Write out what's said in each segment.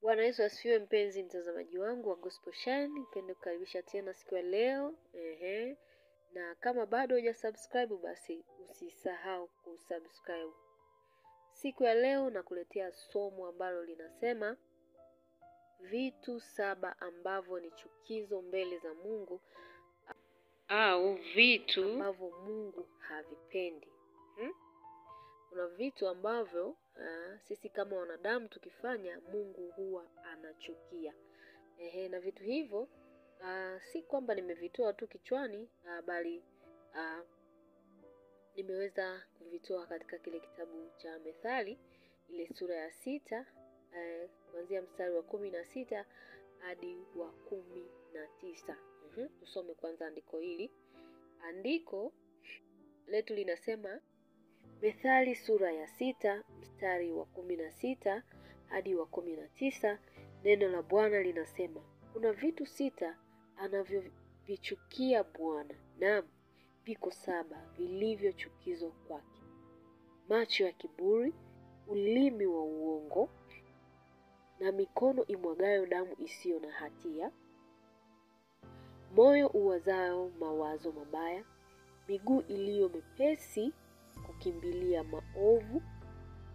Bwana Yesu asifiwe, mpenzi mtazamaji wangu wa Gospel Shine. Nipende kukaribisha tena siku ya leo. Na kama bado hujasubscribe basi usisahau kusubscribe. Siku ya leo nakuletea somo ambalo linasema vitu 7 ambavyo ni chukizo mbele za Mungu au vitu ambavyo Mungu havipendi. Kuna vitu ambavyo sisi kama wanadamu tukifanya Mungu huwa anachukia. Na vitu hivyo si kwamba nimevitoa tu kichwani, bali nimeweza kuvitoa katika kile kitabu cha Methali, ile sura ya 6, kuanzia mstari wa 16 hadi wa 19. Tusome kwanza andiko hili. Andiko letu linasema, Methali sura ya 6 mstari wa 16 hadi wa 19. Neno la Bwana linasema, kuna vitu 6 anavyovichukia Bwana, naam, viko 7 vilivyo chukizo kwake: macho ya kiburi, ulimi wa uongo, na mikono imwagayo damu isiyo na hatia, moyo uwazao mawazo mabaya, miguu iliyo mepesi kukimbilia maovu,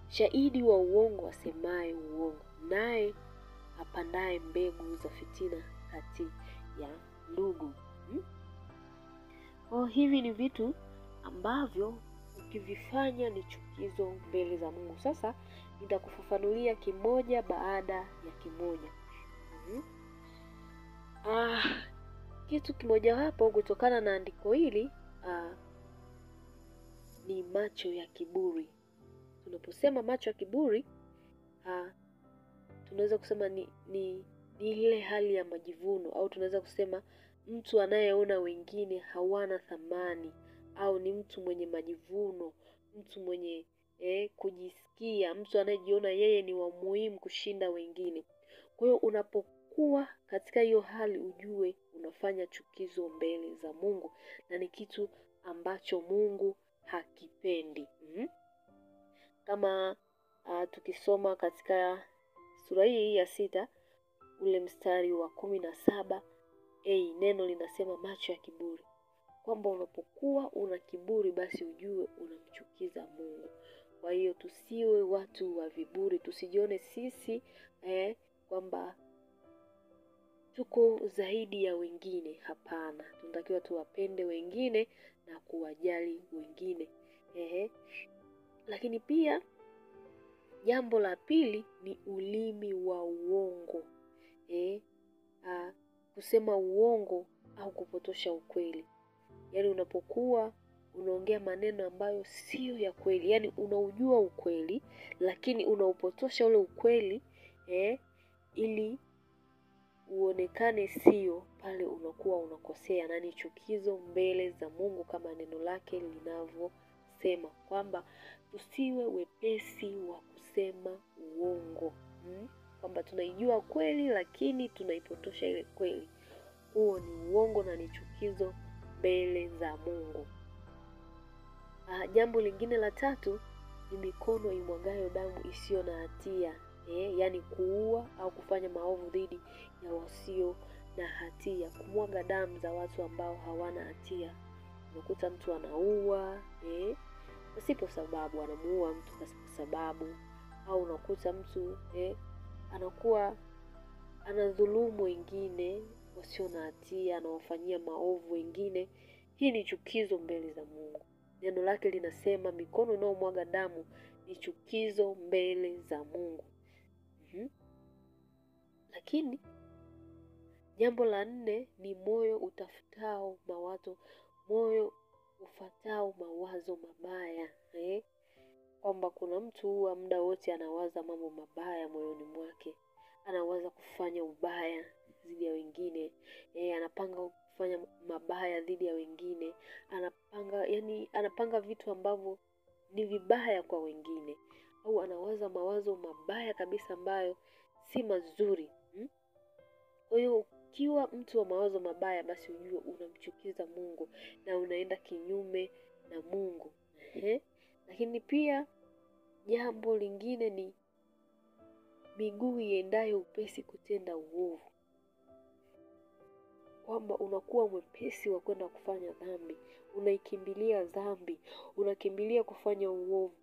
shahidi wa uongo asemaye uongo, naye apandaye mbegu za fitina kati ya ndugu. Hivi ni vitu ambavyo ukivifanya ni chukizo mbele za Mungu. Sasa nitakufafanulia kimoja baada ya kimoja. Kitu kimoja hapo kutokana na andiko hili ni macho ya kiburi. Tunaposema macho ya kiburi, tunaweza kusema ni ile hali ya majivuno, au tunaweza kusema mtu anayeona wengine hawana thamani, au ni mtu mwenye majivuno, mtu mwenye kujisikia, mtu anayejiona yeye ni wa muhimu kushinda wengine. Kwa hiyo unapokuwa katika hiyo hali, ujue unafanya chukizo mbele za Mungu, na ni kitu ambacho Mungu hakipendi. Kama tukisoma katika sura hii ya 6 ule mstari wa 17, neno linasema macho ya kiburi, kwamba unapokuwa una kiburi basi ujue unamchukiza Mungu. Kwa hiyo tusiwe watu wa viburi, tusijione sisi kwamba tuko zaidi ya wengine. Hapana, tunatakiwa tuwapende wengine na kuwajali wengine. Lakini pia jambo la pili ni ulimi wa uongo. Kusema uongo au kupotosha ukweli. Yaani unapokuwa unaongea maneno ambayo sio ya kweli, yaani unaujua ukweli lakini unaupotosha ule ukweli ili uonekane sio, pale unakuwa unakosea, na ni chukizo mbele za Mungu, kama neno lake linavyosema kwamba tusiwe wepesi wa kusema uongo. Kwamba tunaijua kweli lakini tunaipotosha ile kweli. Huo ni uongo na ni chukizo mbele za Mungu. Jambo lingine la 3 ni mikono imwagayo damu isiyo na hatia. Yaani kuua au kufanya maovu dhidi ya wasio na hatia, kumwaga damu za watu ambao hawana hatia. Unakuta mtu anaua pasipo sababu, anamuua mtu pasipo sababu, au unakuta mtu anakuwa anadhulumu wengine wasio na hatia, anawafanyia maovu wengine. Hii ni chukizo mbele za Mungu. Neno lake linasema mikono inayomwaga damu ni chukizo mbele za Mungu. Lakini jambo la 4 ni moyo utafutao mawazo, moyo ufatao mawazo mabaya. Kwamba kuna mtu huwa muda wote anawaza mambo mabaya moyoni mwake, anawaza kufanya ubaya dhidi ya wengine, anapanga kufanya mabaya dhidi ya wengine, anapanga vitu ambavyo ni vibaya kwa wengine, au anawaza mawazo mabaya kabisa ambayo si mazuri. Kwa hiyo ukiwa mtu wa mawazo mabaya, basi ujue unamchukiza Mungu na unaenda kinyume na Mungu. Lakini pia jambo lingine ni miguu iendayo upesi kutenda uovu, kwamba unakuwa mwepesi wa kwenda kufanya dhambi, unaikimbilia dhambi, unakimbilia kufanya uovu.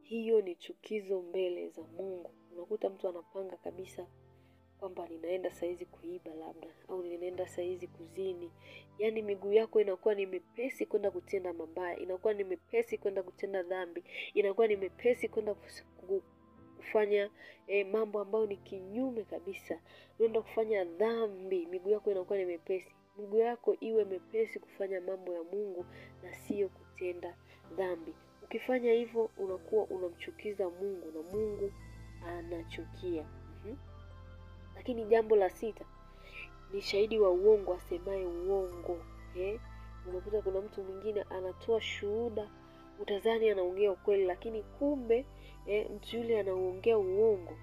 Hiyo ni chukizo mbele za Mungu. Unakuta mtu anapanga kabisa kwamba ninaenda saizi kuiba labda, au ninaenda saizi kuzini. Yaani miguu yako inakuwa ni mepesi kwenda kutenda mabaya, inakuwa ni mepesi kwenda kutenda dhambi, inakuwa ni mepesi kwenda kufanya mambo ambayo ni kinyume kabisa. Unaenda kufanya dhambi, miguu yako inakuwa ni mepesi. Miguu yako iwe mepesi kufanya mambo ya Mungu na sio kutenda dhambi. Ukifanya hivyo unakuwa unamchukiza Mungu na Mungu anachukia. Lakini jambo la 6 ni shahidi wa uongo asemaye uongo. Unakuta kuna mtu mwingine anatoa shuhuda, utazani anaongea ukweli, lakini kumbe mtu yule anaongea uongo.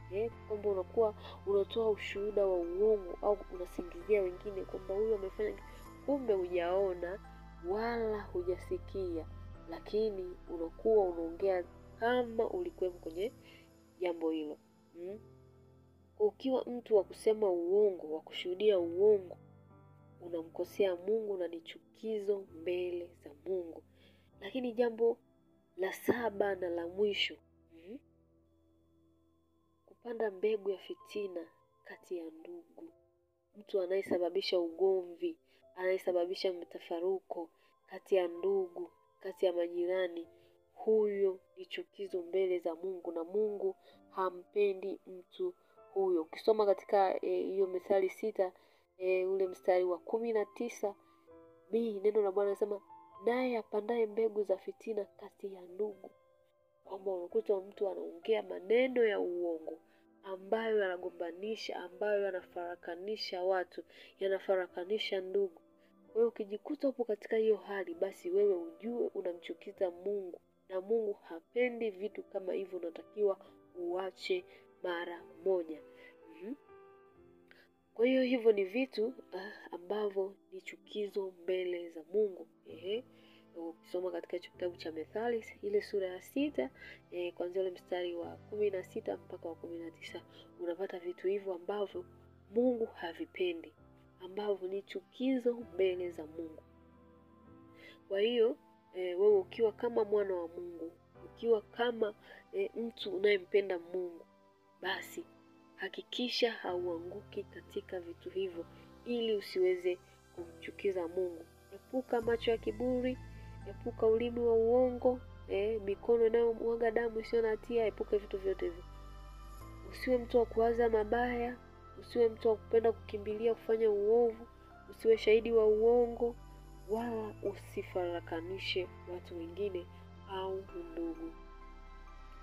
Kwamba unakuwa unatoa ushuhuda wa uongo au unasingizia wengine kwamba huyu amefanya, kumbe hujaona wala hujasikia, lakini unakuwa unaongea kama ulikuwa kwenye jambo hilo. Ukiwa mtu wa kusema uongo, wa kushuhudia uongo, unamkosea Mungu na ni chukizo mbele za Mungu. Lakini jambo la 7 na la mwisho, kupanda mbegu ya fitina kati ya ndugu. Mtu anayesababisha ugomvi, anayesababisha mtafaruko kati ya ndugu, kati ya majirani, huyo ni chukizo mbele za Mungu na Mungu hampendi mtu huyo. Ukisoma katika hiyo Mithali 6 ule mstari wa 19b, neno la Bwana linasema naye apandaye mbegu za fitina kati ya ndugu. Kwamba unakuta mtu anaongea maneno ya uongo ambayo yanagombanisha, ambayo yanafarakanisha watu, yanafarakanisha ndugu. Kwa hiyo ukijikuta upo katika hiyo hali, basi wewe ujue unamchukiza Mungu na Mungu hapendi vitu kama hivyo, unatakiwa uache mara moja. Kwa hiyo hivyo ni vitu ambavyo ni chukizo mbele za Mungu. Ukisoma katika kitabu cha Methali ile sura ya 6 kuanzia ule mstari wa 16 mpaka wa 19, unapata vitu hivyo ambavyo Mungu havipendi, ambavyo ni chukizo mbele za Mungu. Kwa hiyo wewe ukiwa kama mwana wa Mungu, ukiwa kama mtu unayempenda Mungu, basi hakikisha hauanguki katika vitu hivyo ili usiweze kumchukiza Mungu. Epuka macho ya kiburi, epuka ulimi wa uongo, mikono inayomwaga damu isiyo na hatia, epuka vitu vyote hivyo. Usiwe mtu wa kuwaza mabaya, usiwe mtu wa kupenda kukimbilia kufanya uovu, usiwe shahidi wa uongo, wala usifarakanishe watu wengine au ndugu.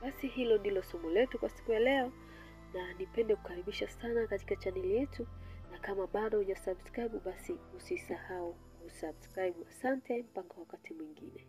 Basi hilo ndilo somo letu kwa siku ya leo, na nipende kukaribisha sana katika chaneli yetu, na kama bado hujasubscribe basi usisahau kusubscribe. Asante mpaka wakati mwingine.